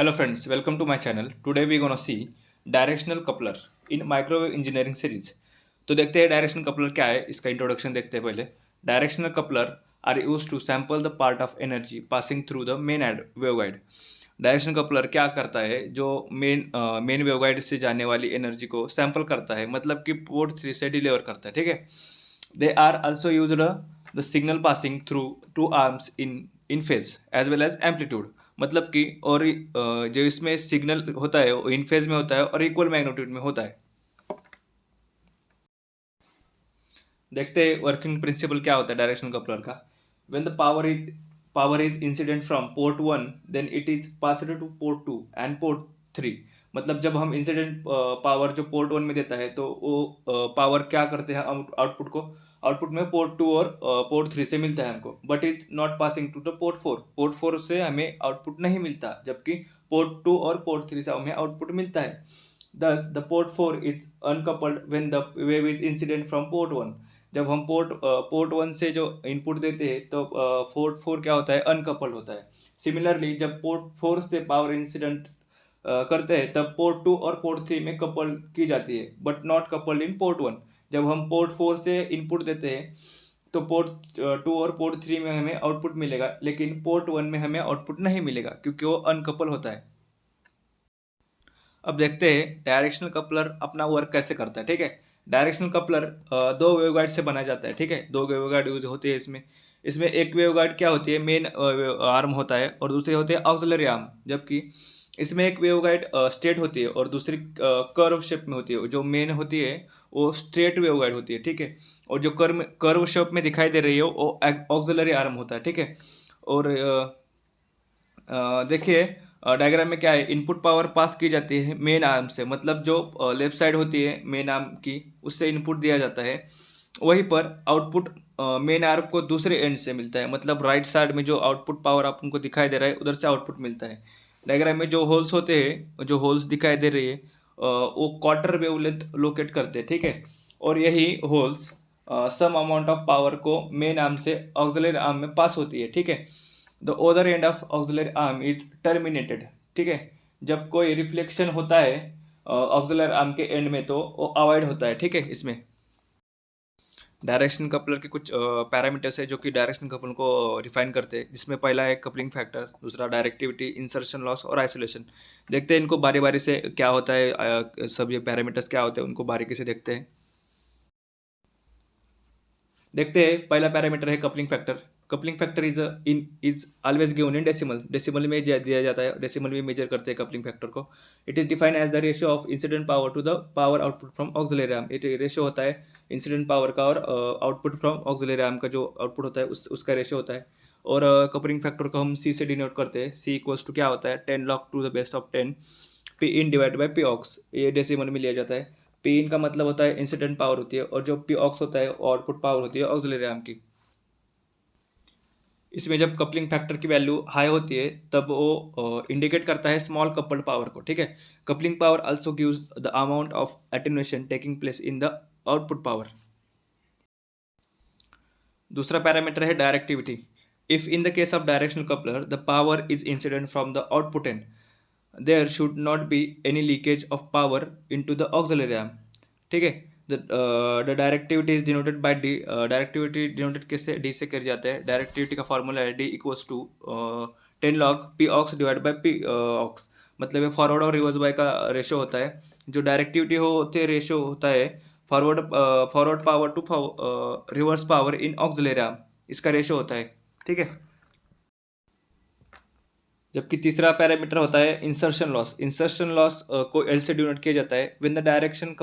Hello friends, welcome to my channel. Today we're gonna see directional coupler in microwave engineering series. तो देखते हैं directional coupler क्या है, इसका इंट्रोडक्शन देखते हैं पहले. Directional coupler are use to sample the part of energy passing through the main waveguide. Directional coupler क्या करता है, जो मेन वेवगाइड से जाने वाली एनर्जी को सैंपल करता है, मतलब कि पोर्ट 3 से डिलीवर करता है. ठीक है. They are also used the signal passing through two arms in phase as well as amplitude. मतलब कि और जो इसमें सिग्नल होता है वो इन फेज में होता है और इक्वल मैग्नीट्यूड में होता है. देखते हैं वर्किंग प्रिंसिपल क्या होता है डायरेक्शनल कपलर का. When the power is incident from port 1 then it is passed to port 2 and port 3. मतलब जब हम इंसिडेंट पावर जो पोर्ट 1 में देता है तो वो पावर क्या करते हैं आउटपुट में पोर्ट 2 और पोर्ट 3 से मिलता है हमको, but is not passing to the port 4 से हमें आउटपुट नहीं मिलता, जबकि पोर्ट 2 और पोर्ट 3 से हमें आउटपुट मिलता है. Thus, the port 4 is uncoupled when the wave is incident from port 1. जब हम पोर्ट 1 से जो इनपुट देते हैं तो पोर्ट 4 क्या होता है, अनकपल्ड होता है. सिमिलरली जब पोर्ट 4 से पावर इंसिडेंट करते हैं तब पोर्ट 2 और पोर्ट 3 में कपल की जाती है, but not coupled in port 1. जब हम पोर्ट 4 से इनपुट देते हैं तो पोर्ट 2 और पोर्ट 3 में हमें आउटपुट मिलेगा, लेकिन पोर्ट 1 में हमें आउटपुट नहीं मिलेगा क्योंकि वो अनकपल होता है. अब देखते हैं डायरेक्शनल कपलर अपना वर्क कैसे करता है. ठीक है. डायरेक्शनल कपलर दो वेवगाइड से बनाया जाता है. ठीक है. दो वेवगाइड यूज होती है इसमें. इसमें एक वेवगाइड क्या होती है, मेन आर्म होता है, और दूसरी होती है ऑक्सिलरी आर्म. जबकि इसमें एक वेवगाइड स्ट्रेट होती है और दूसरी कर्व शेप में होती है. जो मेन होती है वो स्ट्रेट वेवगाइड होती है. ठीक है. और जो कर्व शेप में दिखाई दे रही है वो ऑक्सिलरी आर्म होता है. ठीक है. और देखिए डायग्राम में क्या है, इनपुट पावर पास की जाती है मेन आर्म से, मतलब जो लेफ्ट साइड होती है मेन आर्म की उससे इनपुट दिया जाता है. वहीं पर आउटपुट मेन आर्म को दूसरे एंड से मिलता है, मतलब राइट साइड में जो आउटपुट पावर आपको दिखाई दे रहा है उधर से आउटपुट मिलता है. डायग्राम में जो होल्स होते हैं, जो होल्स दिखाई दे रही है वो क्वार्टर वेवलेंथ लोकेट करते हैं. ठीक है. और यही holes some amount of power को मेन आर्म से ऑक्सिलरी आर्म में पास होती है. ठीक है. The other end of auxiliary arm is terminated. ठीक है. जब कोई रिफ्लेक्शन होता है ऑक्सिलरी आर्म के एंड में तो वो अवॉइड होता है. ठीक है. इसमें डायरेक्शन कपलर के कुछ पैरामीटर्स है जो कि डायरेक्शन कपलर को डिफाइन करते हैं, जिसमें पहला है कपलिंग फैक्टर, दूसरा डायरेक्टिविटी, इंसर्शन लॉस और आइसोलेशन. देखते हैं इनको बारी बारी से क्या होता है, सब ये पैरामीटर्स क्या होते हैं उनको बारीकी से देखते हैं. देखते हैं पहला पैरामीटर है coupling factor. Coupling factor is always given in decimal में दिया जाता है. डेसिमल में मेजर करते हैं कपलिंग फैक्टर को. It is defined as the ratio of incident power to the power output from auxiliary arm. ये रेशियो होता है इंसिडेंट पावर का और आउटपुट फ्रॉम ऑक्सिलरी आर्म का जो आउटपुट होता है उसका रेशियो होता है. और कपलिंग फैक्टर को हम सी से डिनोट करते हैं. सी इक्वल्स टू क्या होता है, 10 log to the best of 10 P in divide by P aux. ये डेसिमल में लिया जाता है. पी इन का मतलब होता है इंसिडेंट पावर होती है, और जो पी ऑक्स होता है आउटपुट पावर होती है ऑक्सिलरी आर्म की. इसमें जब कपलिंग फैक्टर की वैल्यू हाई होती है तब वो इंडिकेट करता है स्मॉल कपल्ड पावर को. ठीक है. Coupling power also gives the amount of attenuation taking place in the output power. दूसरा पैरामीटर है directivity. If in the case of directional coupler the power is incident from the output end there should not be any leakage of power into the auxiliary arm. ठीक है. The directivity is denoted by D. Directivity denoted किससे, D से कर जाता है. Directivity का formula है D equals to 10 log P aux divide by P aux. मतलब ये फॉरवर्ड और रिवर्स बाय का रेशियो होता है. जो डायरेक्टिविटी होती है रेशियो होता है forward power to reverse power in auxiliary arm, इसका रेशियो होता है. ठीक है. जबकि तीसरा पैरामीटर होता है इंसर्शन लॉस. इंसर्शन लॉस को एल से डिनोट किया जाता है. When the direction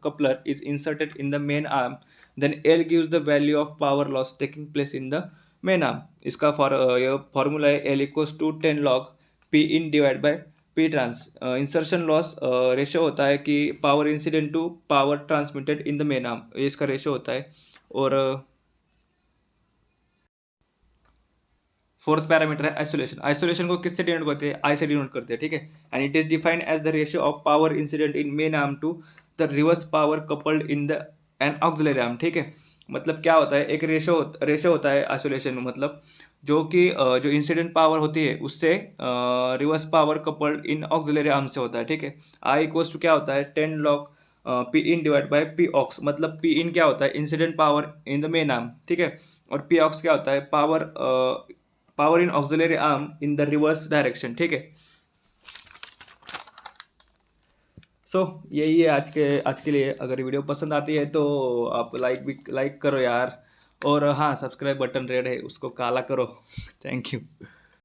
coupler is inserted in the main arm then L gives the value of power loss taking place in the main arm. इसका formula है L equals to 10 log P in divide by P trans. Insertion loss ratio होता है कि power incident to power transmitted in the main arm, ये इसका ratio होता है. और फोर्थ पैरामीटर है आइसोलेशन. आइसोलेशन को किससे डिनोट करते हैं, आई से डिनोट करते हैं. ठीक है. And it is defined as the ratio of power incident in main arm to the reverse power coupled in the an auxiliary arm. ठीक है. मतलब क्या होता है, एक रेशो होता है आइसोलेशन में, मतलब जो कि जो इंसिडेंट पावर होती है उससे रिवर्स पावर कपल्ड इन ऑक्सिलरी आर्म से होता है, ठीक है। आई इक्वल्स टू क्या होता है 10 log P in divide by P aux, मतलब पी इन क्या होता है incident power in the main arm, ठीक है, और पी ऑक्स क्या होता है power in auxiliary arm in the reverse direction, ठीक है। सो यही है आज के लिए। अगर वीडियो पसंद आती है तो आप लाइक करो यार, और हाँ, सब्सक्राइब बटन रेड है उसको काला करो। Thank you.